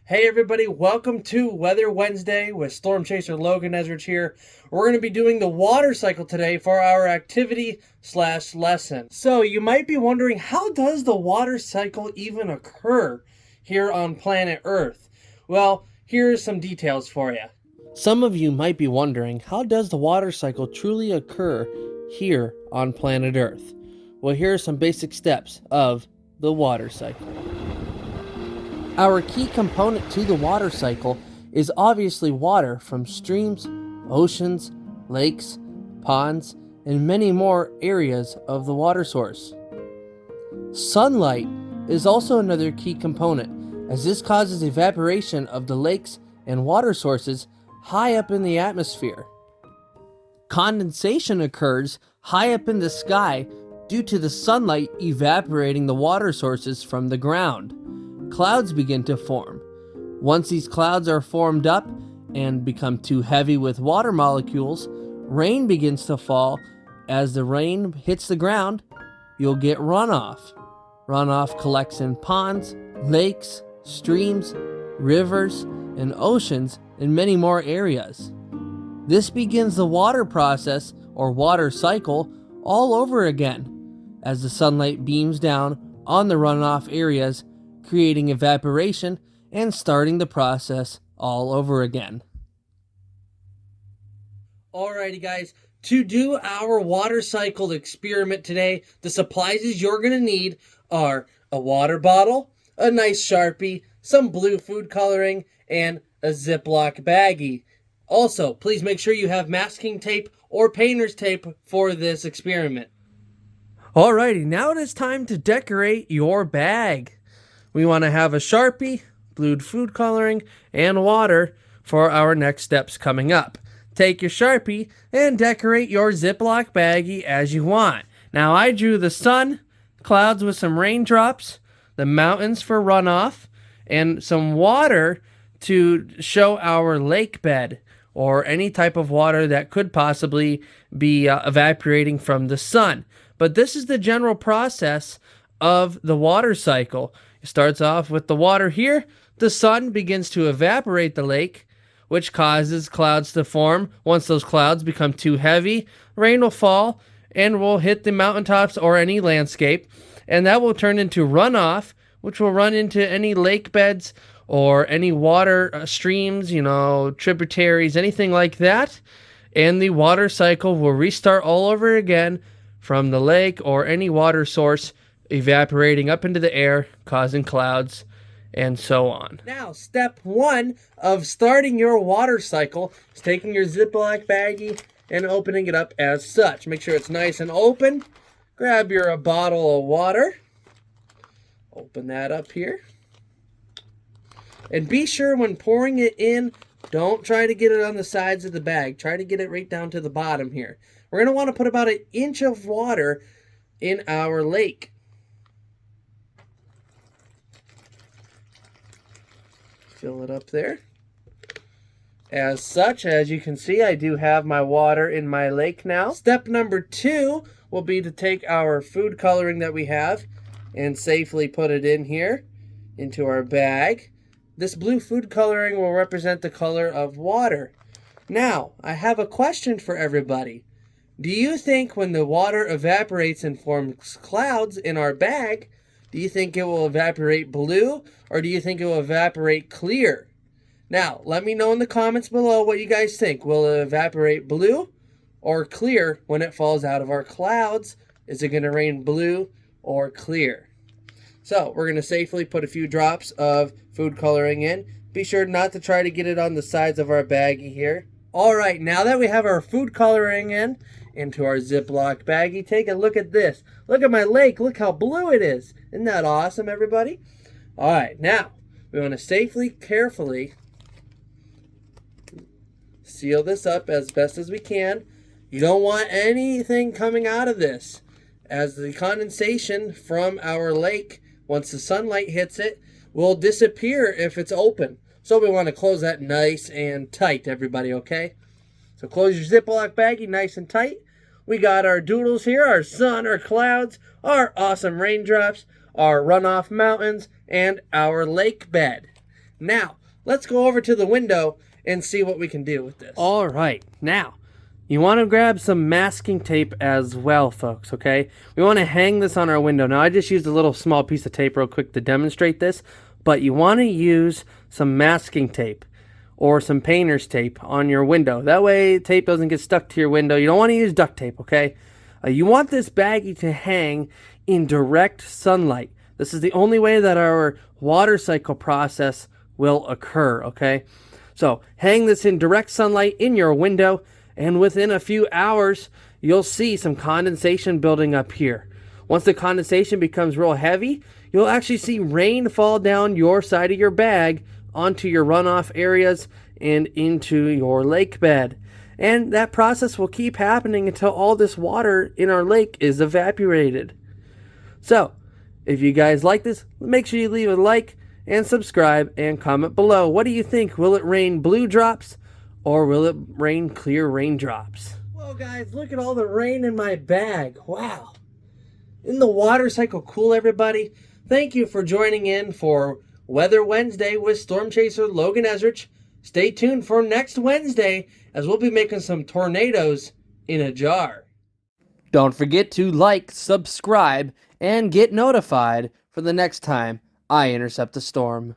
Hey everybody, welcome to Weather Wednesday with Storm Chaser Logan Eschrich here. We're going to be doing the water cycle today for our activity/lesson. So you might be wondering, how does the water cycle even occur here on planet Earth? Well, here's some details for you. Some of you might be wondering, how does the water cycle truly occur here on planet Earth? Well, here are some basic steps of the water cycle. Our key component to the water cycle is obviously water from streams, oceans, lakes, ponds, and many more areas of the water source. Sunlight is also another key component, as this causes evaporation of the lakes and water sources high up in the atmosphere. Condensation occurs high up in the sky due to the sunlight evaporating the water sources from the ground. Clouds begin to form. Once these clouds are formed up and become too heavy with water molecules, rain begins to fall. As the rain hits the ground, you'll get runoff. Runoff collects in ponds, lakes, streams, rivers, and oceans, and many more areas. This begins the water process or water cycle all over again, as the sunlight beams down on the runoff areas, creating evaporation and starting the process all over again. Alrighty guys, to do our water cycle experiment today, the supplies you're going to need are a water bottle, a nice Sharpie, some blue food coloring, and a Ziploc baggie. Also, please make sure you have masking tape or painter's tape for this experiment. Alrighty, now it is time to decorate your bag. We want to have a Sharpie, blue food coloring, and water for our next steps coming up. Take your Sharpie and decorate your Ziploc baggie as you want. Now I drew the sun, clouds with some raindrops, the mountains for runoff, and some water to show our lake bed or any type of water that could possibly be evaporating from the sun. But this is the general process of the water cycle. It starts off with the water here. The sun begins to evaporate the lake, which causes clouds to form. Once those clouds become too heavy, rain will fall and will hit the mountaintops or any landscape, and that will turn into runoff, which will run into any lake beds or any water streams, tributaries, anything like that, and the water cycle will restart all over again from the lake or any water source, evaporating up into the air, causing clouds, and so on. Now, step one of starting your water cycle is taking your Ziploc baggie and opening it up as such. Make sure it's nice and open. Grab your bottle of water. Open that up here. And be sure when pouring it in, don't try to get it on the sides of the bag. Try to get it right down to the bottom here. We're going to want to put about an inch of water in our lake. Fill it up there. As such, as you can see, I do have my water in my lake now. Step number 2 will be to take our food coloring that we have and safely put it in here into our bag. This blue food coloring will represent the color of water. Now, I have a question for everybody. Do you think when the water evaporates and forms clouds in our bag, do you think it will evaporate blue, or do you think it will evaporate clear? Now, let me know in the comments below what you guys think. Will it evaporate blue or clear when it falls out of our clouds? Is it going to rain blue or clear? So, we're going to safely put a few drops of food coloring in. Be sure not to try to get it on the sides of our baggie here. Alright, now that we have our food coloring into our Ziploc baggie, take a look at this. Look at my lake. Look how blue it is. Isn't that awesome, everybody? Alright, now we want to safely, carefully seal this up as best as we can. You don't want anything coming out of this, as the condensation from our lake, once the sunlight hits it, will disappear if it's open. So we want to close that nice and tight, everybody, okay? So close your Ziploc baggie nice and tight. We got our doodles here, our sun, our clouds, our awesome raindrops, our runoff mountains, and our lake bed. Now, let's go over to the window and see what we can do with this. All right, now, you want to grab some masking tape as well, folks, okay? We want to hang this on our window. Now, I just used a little small piece of tape real quick to demonstrate this, but you want to use some masking tape or some painter's tape on your window. That way, tape doesn't get stuck to your window. You don't want to use duct tape, okay? You want this baggie to hang in direct sunlight. This is the only way that our water cycle process will occur, okay? So, hang this in direct sunlight in your window, and within a few hours, you'll see some condensation building up here. Once the condensation becomes real heavy, you'll actually see rain fall down your side of your bag onto your runoff areas and into your lake bed. And that process will keep happening until all this water in our lake is evaporated. So, if you guys like this, make sure you leave a like and subscribe and comment below. What do you think? Will it rain blue drops? Or will it rain clear raindrops? Well, guys, look at all the rain in my bag. Wow. Isn't the water cycle cool, everybody? Thank you for joining in for Weather Wednesday with Storm Chaser Logan Eschrich. Stay tuned for next Wednesday as we'll be making some tornadoes in a jar. Don't forget to like, subscribe, and get notified for the next time I intercept a storm.